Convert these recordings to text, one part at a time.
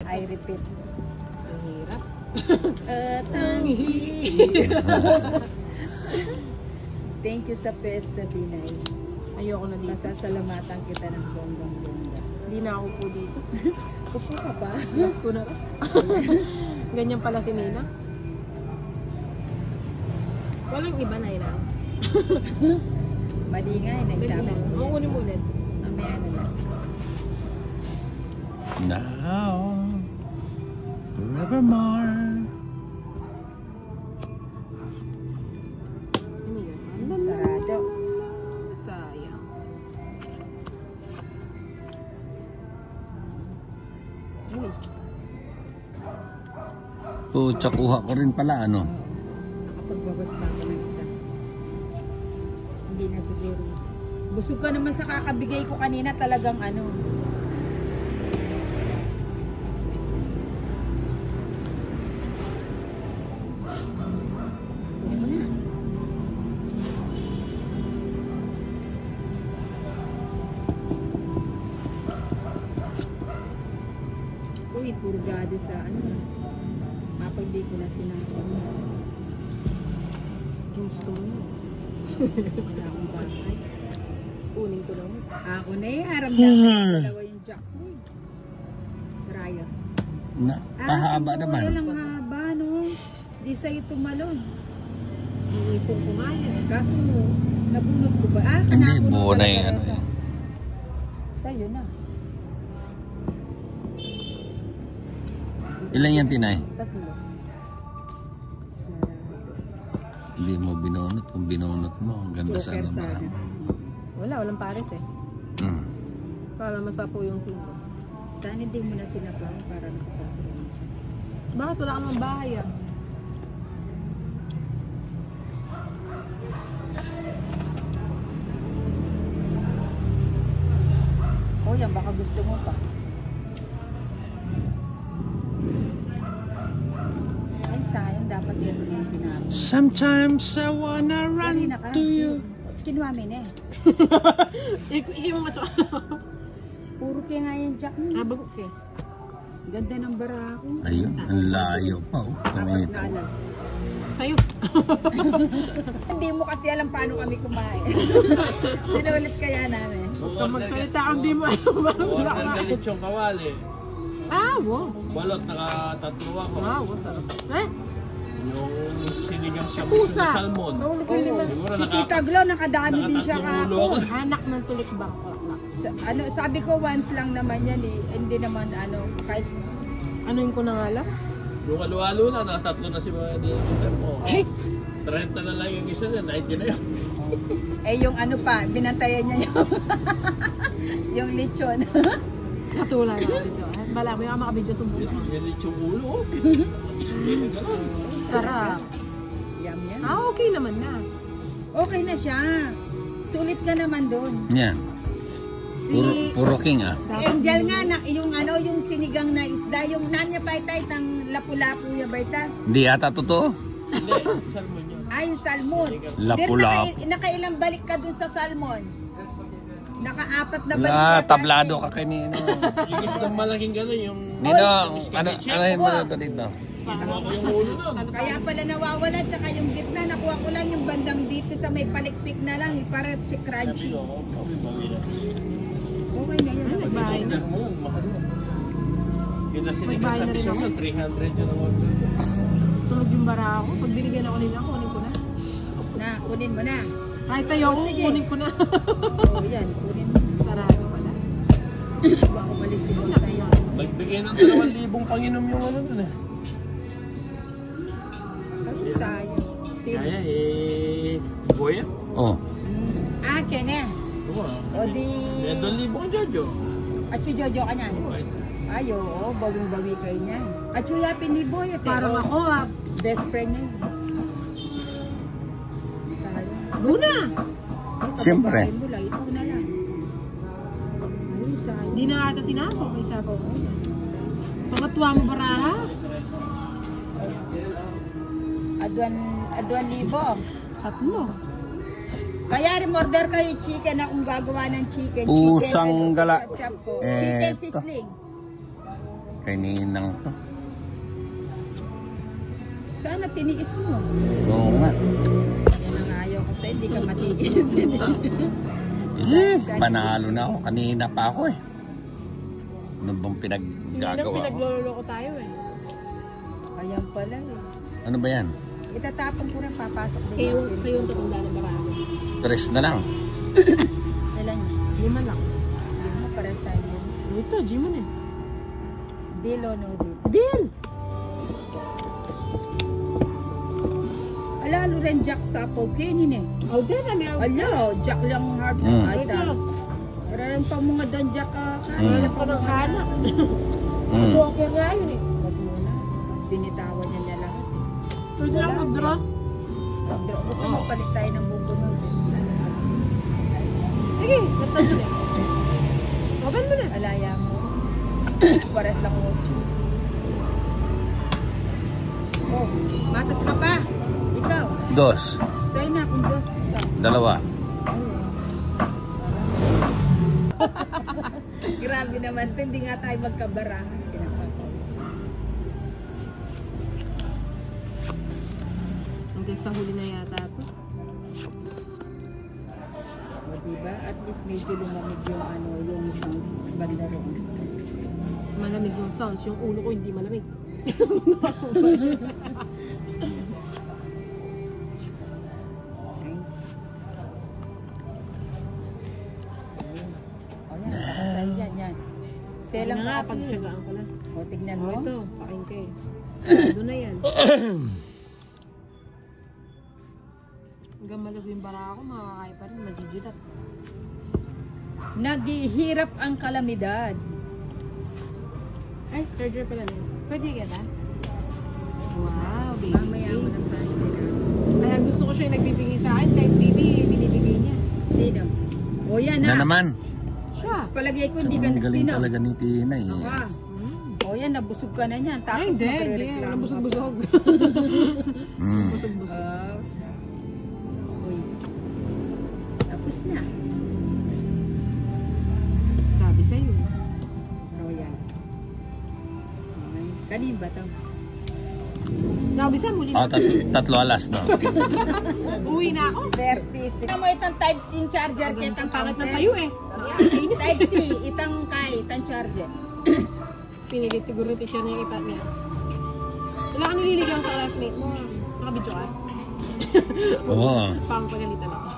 I repeat. Ang hirap. At ang hirap. Thank you sa Pesta Dinay. Ayoko na dito. Masasalamatan kita ng bonggang-bongga. Hindi na ako po dito. Upo ka pa. Last ko na to. Ganyan pala si Nina. Walang iba na yun. Mali nga eh, nagsabi. Makunin mo ulit. Mamaya na lang. Now, forevermore. Ano yun? Sarado. Sayang. Uy. Pucha, kuha ko rin pala, ano? Nakapagbabas pa ako ng isa. Hindi na siguro. Busog ka naman sa kakabigay ko kanina, talagang ano. Ano na? Uy, purgado sa ano. Mapagdi ko na sinabi. Gusto mo yun. Wala akong bagay. Kunin ko lang. Ako na eh, haramdaman ko dalawa yung jack ko eh. Raya. Na, pahaba naman. Walang haba, no? Di sa'yo tumalon. Iipong ko nga yan. Kaso, nabunod ko ba? Ah, Hindi, kanabunod buo na pala yung ano talaga. eh. Sa'yo na. Ilan yan, Tinay? Tatlo. Hindi mo binunot. Kung binunot mo, ang ganda Joker sana sana. marami. Walang pares eh. Hmm. Para masapo yung team ko. Saan hindi mo na sinaplang para nakapagpapalin siya? Bakit wala ka ng bahay ah? O yan, baka gusto mo pa. Ay, sayang. Dapat yan yung pinapos. Sometimes I wanna run Kanina ka. to you. Kinuha mo na eh. Iki mo matso. Puro kaya nga yung jack mo. Bagok eh. Ganda ng barako. Ayun, ang layo pa. Oh. Apat Tumit. na alas. Sa'yo. Hindi mo kasi alam paano kami kumain. Sinulit kaya namin. Kung magsalita kang di mo alam ba? Wala ng lechong kawali. Ah, wow. Balot, nakatatlo ako. Wow, sarap. Eh? Yung sinigang sa Pusa. salmon. Nahulog yung lima. Siguro Si Tita Glo, nakadami din siya nakatatlong ulo kahapon. ako. Anak ng tulik bang. Ano, sabi ko once lang naman yan eh. Hindi naman ano, kahit Ano yung kunangala? Yung halo-halo na, nakatatlo na si mga dinner mo. Eh? 30 na lang yung isa na, 90 na yun. eh yung ano pa, binantayan niya yung yung lechon. Katulad na video. Bala mo yung makabidyo sumbong ako. Yung lechong ulo, oh. Isipin na gano'n. Sarap. Yum yan. Ah, okay naman na. Okay na siya. Sulit ka naman doon. Yan. Puro king ah. Si Angel nga, yung ano, yung sinigang na isda, yung nanya baitay, tang lapu-lapu ya baita. Hindi yata totoo. Hindi, salmon yun. Ay, salmon. Lapu-lapu. Nakailang balik ka dun sa salmon? Naka-apat na balik Ah, ka. tablado ka kay Nino. Yung isang malaking gano'n, yung... Nino, anahin mo na ito dito. Kinuha ko yung ulo nun. Kaya pala nawawala, tsaka yung gitna, nakuha ko lang yung bandang dito sa may palikpik na lang, para crunchy. Okay na yun. Nagbahay na. Kita May sinigang bahay sa na rin piso ako. mo, 300 yun ang order. Tulog yung bara ako. Pag binigyan ako nila, kunin ko na. Na, kunin mo na. Kahit tayo ako, Sige. kunin ko na. Oo, yan, kunin mo. Sarado pala. Baka umalis din mo sa'yo. Magbigay ng 2,000 panginom yung ano dun eh. Kasi sayang. Kaya eh... Boya? Oh. Akin eh. Oo ah. O di... Eh, 2,000 ka Jojo. At si Jojo ka niyan. Ay, oo, bawing-bawi kayo niyan. At yung yapin ni Boy. Parang ako ah. Best friend niya. Sayang. Luna! Ay, Siyempre. kababae mo lang, ikaw na lang. Ay, sayang. Hindi na ata sinako. May sabi ko. Pagkatuwa mo baraha. Adwan libo. Tatlo. Kaya remorder kayo chicken akong gagawa ng chicken. Pusang Chicken sa gala. chop ko. Chicken Eto. sisling. kay Ninang to. Sana tiniis mo. Oo nga. Yan ang ayaw ko sa'yo, hindi ka matiis. Panalo na ako. Kanina pa ako eh. Ano bang Sinang pinaggagawa ko? pinagloloko tayo eh. Ayan pala eh. Ano ba yan? Itatapon ko rin, papasok din. Kaya natin. sa'yo yung tatanda ng barako. 3 na lang. Ilan yun? 5 lang. Hindi mo, pares tayo yun. Ito, Jimon eh. Deal o no deal? Deal! Ala, ano rin Jack sa Pokenin eh. Oh, din na meron. Ala, Jack lang hard na Mm. ay Ito. Meron pa mga doon Jack ka. Hanap ko ng hanak. Mm. Joker nga yun eh. Wag muna. Binitawan niya lahat. Pwede lang mag-draw. Gusto mo palit tayo ng bubunod. Sige, natan mo na. Open mo na. Alaya mo. Pares lang 8. Oh, matas ka pa. Ikaw. 2. Sa'yo na kung Diyos ka. 2. Grabe naman ito. Hindi nga tayo magkabarangan. Hanggang sa huli na yata ito. O diba? At least medyo lumamig yung ano, yung sound banda roon. Malamig yung sounds. Yung ulo ko hindi malamig. Okay. O yan, pakasal yan, yan. Selang Nga, kasi. pagtsagaan ko na. O, tignan mo. Ito, pakain ka eh. Doon na yan. Hanggang malago yung bara ako, makakaya pa rin, majijilat. Naghihirap ang kalamidad. Ay, charger pala na yun. Pwede kita? Wow, baby. Mamaya mo na sa Kaya gusto ko siya yung nagbibigay sa akin, kahit baby, binibigay niya. Sino? O yan Na na. naman. Siya. Palagay ko hindi ka Ang galing sino. talaga ni Tina eh. Aba. O yan, nabusog ka na niyan. Tapos Ay, hindi. magre-reklamo Walang busog-busog. Mm. Busog-busog. Uy. Tapos na. Sabi sa'yo. O yan. Okay. Kanin ba ito? Sabi sa muli Oh, na. 3 alas no. Uwi na ako. 36. Ano mo itang Type-C charger kaya itang Ang pangat na counter? tayo eh. Nakakainis eh. Type-C, itang kay, itang charger. Pinilit siguro yung picture niya yung ipat niya. Wala ka nililigaw sa classmate mo. Nakabidyo ka? Oo. Pang pagalitan ako.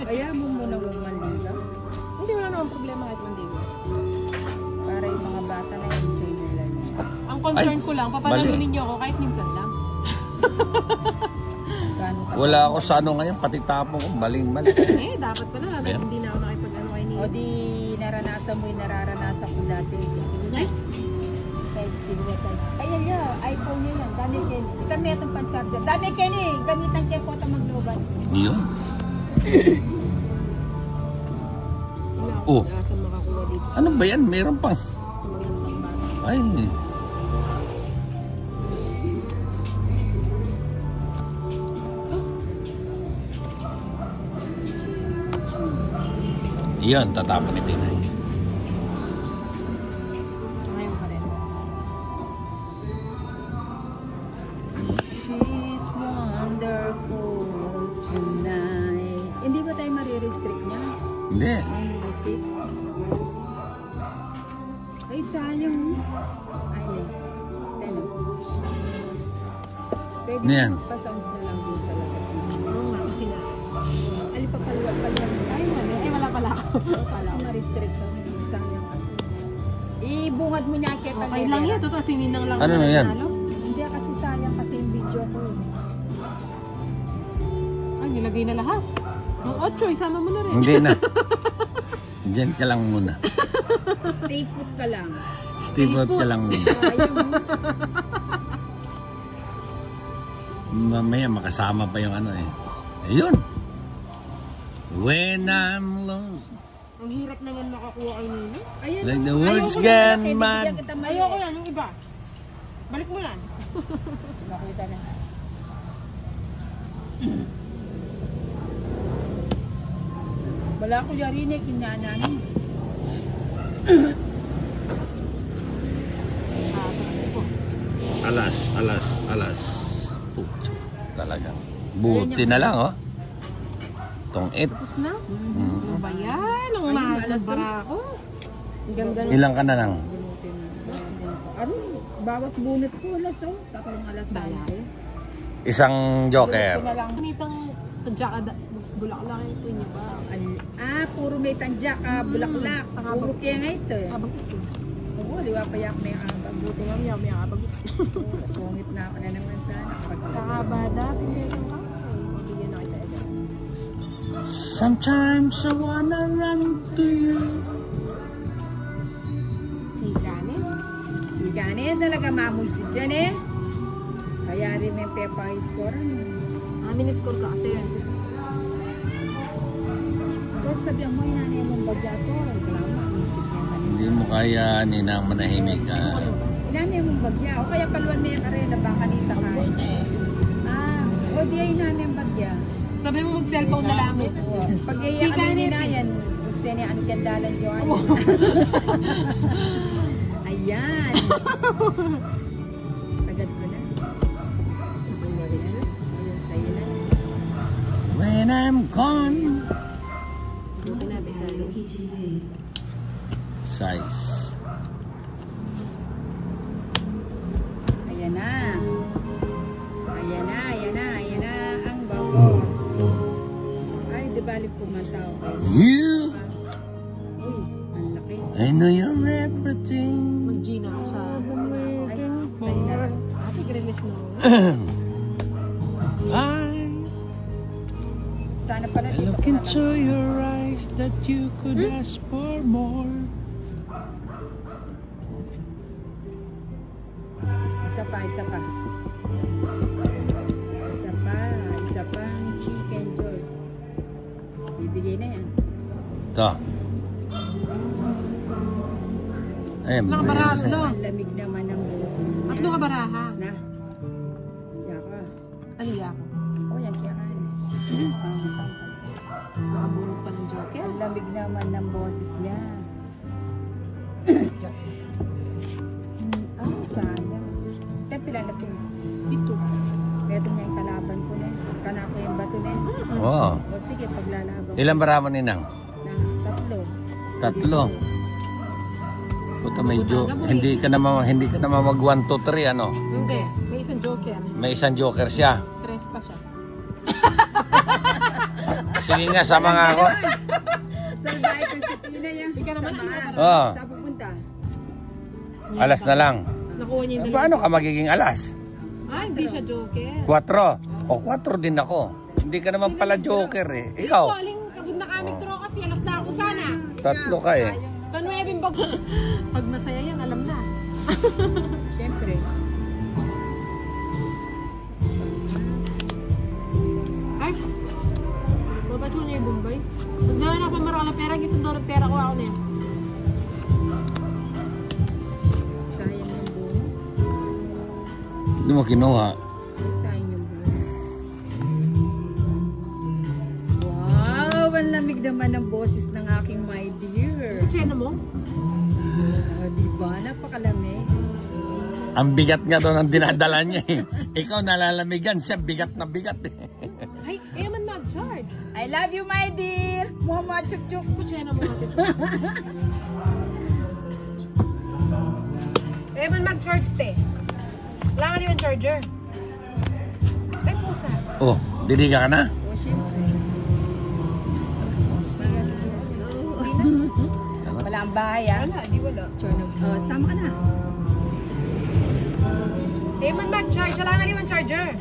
Kaya mo muna huwag manligaw. Hindi, wala naman problema kahit mandigo. Para yung mga bata na enjoy nila niya. Ang concern Ay, ko lang, papanalunin mali. niyo ako kahit minsan lang. Gano'n ka Wala ako sa ano ngayon, pati tapong ko, maling-mali. Eh, dapat pala. Meron. Hindi na ako nakipag-ano kay Nino. O di naranasan mo yung nararanasan ko dati. Ay, Type-C niya tayo. Ayan niya, iPhone niya yan. Dami Kenny. Ito may itong pan-charger. Dami Kenny, gamitan kayo po ito magloban. Yun. wala ako. Oh. Wala akong makakuha dito. Ano ba yan? Meron pang. Sa mga pang-bata. Ay. Yun, tatapon ni Tina. Ngayon pa rin. She's wonderful tonight. Hindi ba tayo marirestrict niya? Hindi. Ang music? Ay, sayang. Ay, ano? Pwede Ano yan? pa-sounds na lang din sa labas. Oo nga, kasi na. Ali pa paluwal pa lang. Ay, wala. Eh, wala pala ako. Wala Kasi ako. ma-restrict ka. Sayang ka. Ibungad mo niya kaya Okay lang yan. Totoo, sininang lang. Ano na na yan? nanalo. Hindi kasi sayang kasi yung video ko. Ay, nilagay na lahat. Yung 8, isama mo na rin. Hindi na. Diyan ka lang muna. Stay put ka lang. Steve out ka lang muna. Sayang. Mamaya makasama pa yung ano eh. Ayun. When I'm lost. Ang hirap naman makakuha kay Nino. Ayan. Like the Ayoko words na, gone bigyan mad. kita mali. Ayoko yan, yung iba. Balik mo yan. Nakita na. Wala ko yari kinanani. Alas. Pucha, talagang. Buti na lang, oh. Tong-it. Tapos na? Ano ba yan? Ang mahal na barako. Ang ganda. Ilang ka na lang? Ano? Bawat bunot ko, alas oh. 3 alas tayo. Isang joker. Ito na lang. Kanitang tadya bulaklak ito niya ba? Puro may tandya ka, bulaklak. Puro kaya nga ito eh. Abang ito. Oo, liwa pa yak may abag. Buti nga may abang ito. Pungit na ako na naman sana. Kakabada, pinagyan ka. Bigyan na kita agad. Sometimes I wanna run to you. Si Janet. Si Janet talaga mamoy si Janet. Kaya rin may pepa score. Mini-score ka kasi yan. Tapos sabihan mo, nanay mong bagya to. Lama, isip niya man. Hindi mo kaya ninang manahimik ka. Inami mong bagya. O kaya paluan mo yung karela, baka kanita ka. O di ay inami ang bagya. Sabi mo mag-cellphone na lang mo. Pag Si iyakan mo Janet. ninayan, magseni ang kandalan Joan. Ayan. Sagad ko na. Ayun, sa'yo na. When I'm gone. Size. Ayan na. Ang bango. Ay, di balik pumataw. You. Uy, ang laki. I know you're everything. Mag-Gina ako sa... Ay, sa'yo na. Ate Grilis no. Sana pala I dito look ka na lang. into your eyes that you could ask for more. Isa pa. Isa pang chicken joy. Bibigay na yan. Ito. Ayun. Ilang baraha? Tatlo. Ang lamig naman ng boses. Tatlo ka baraha. Na. Yaka. Aliya ko. Oh, yan kaya ka. Nakabulog pa ng joker. Ang lamig naman ng boses niya. Sayang. Pila na ito. Ito. Ito niya yung kalaban ko na. Kanako yung bato na. Oo. O sige, paglalaban. Ilang baraha ninang? Na, 3. 3. Puta medyo hindi ka naman mag 1, 2, 3 ano. Hindi. May isang joker. May isang joker siya. 3 pa siya. Sige nga, sama nga ako. Salbay kang si Pina yan. Ikaw naman ang Oo. Saan pupunta? Alas na lang. Nakuha niya yung Paano ka magiging alas? Hindi siya joker. 4. O 4 din ako. Hindi ka naman pala joker eh. Ikaw? Aling kabund na kami draw kasi alas na ako sana. 3 ka eh. Panuebing bag. Pag masaya yan, alam na. Siyempre. Ay, babat mo niya yung Bombay. Pag gano'n ako marami na pera, gisang doon pera ko ako na yan. Sayang yung buo. Hindi mo kinuha. Sayang yung buo. Wow! Ang lamig naman ng boses ng aking my dear. Chena mo? Diba? Napakalamig. Ang bigat nga doon ang dinadala niya eh. Ikaw nalalamigan siya, bigat na bigat eh. Ay, man mag-charge. I love you, my dear. Mama, chuk-chuk. Chena mo natin. Man mag-charge, te. Wala ka yung charger. Ay, pusa. Oh, didiga ka na? O, siyempre. Wala ang bahay, ah. Wala, di wala. Sama ka na. Man mag-charge. Wala ka yung charger.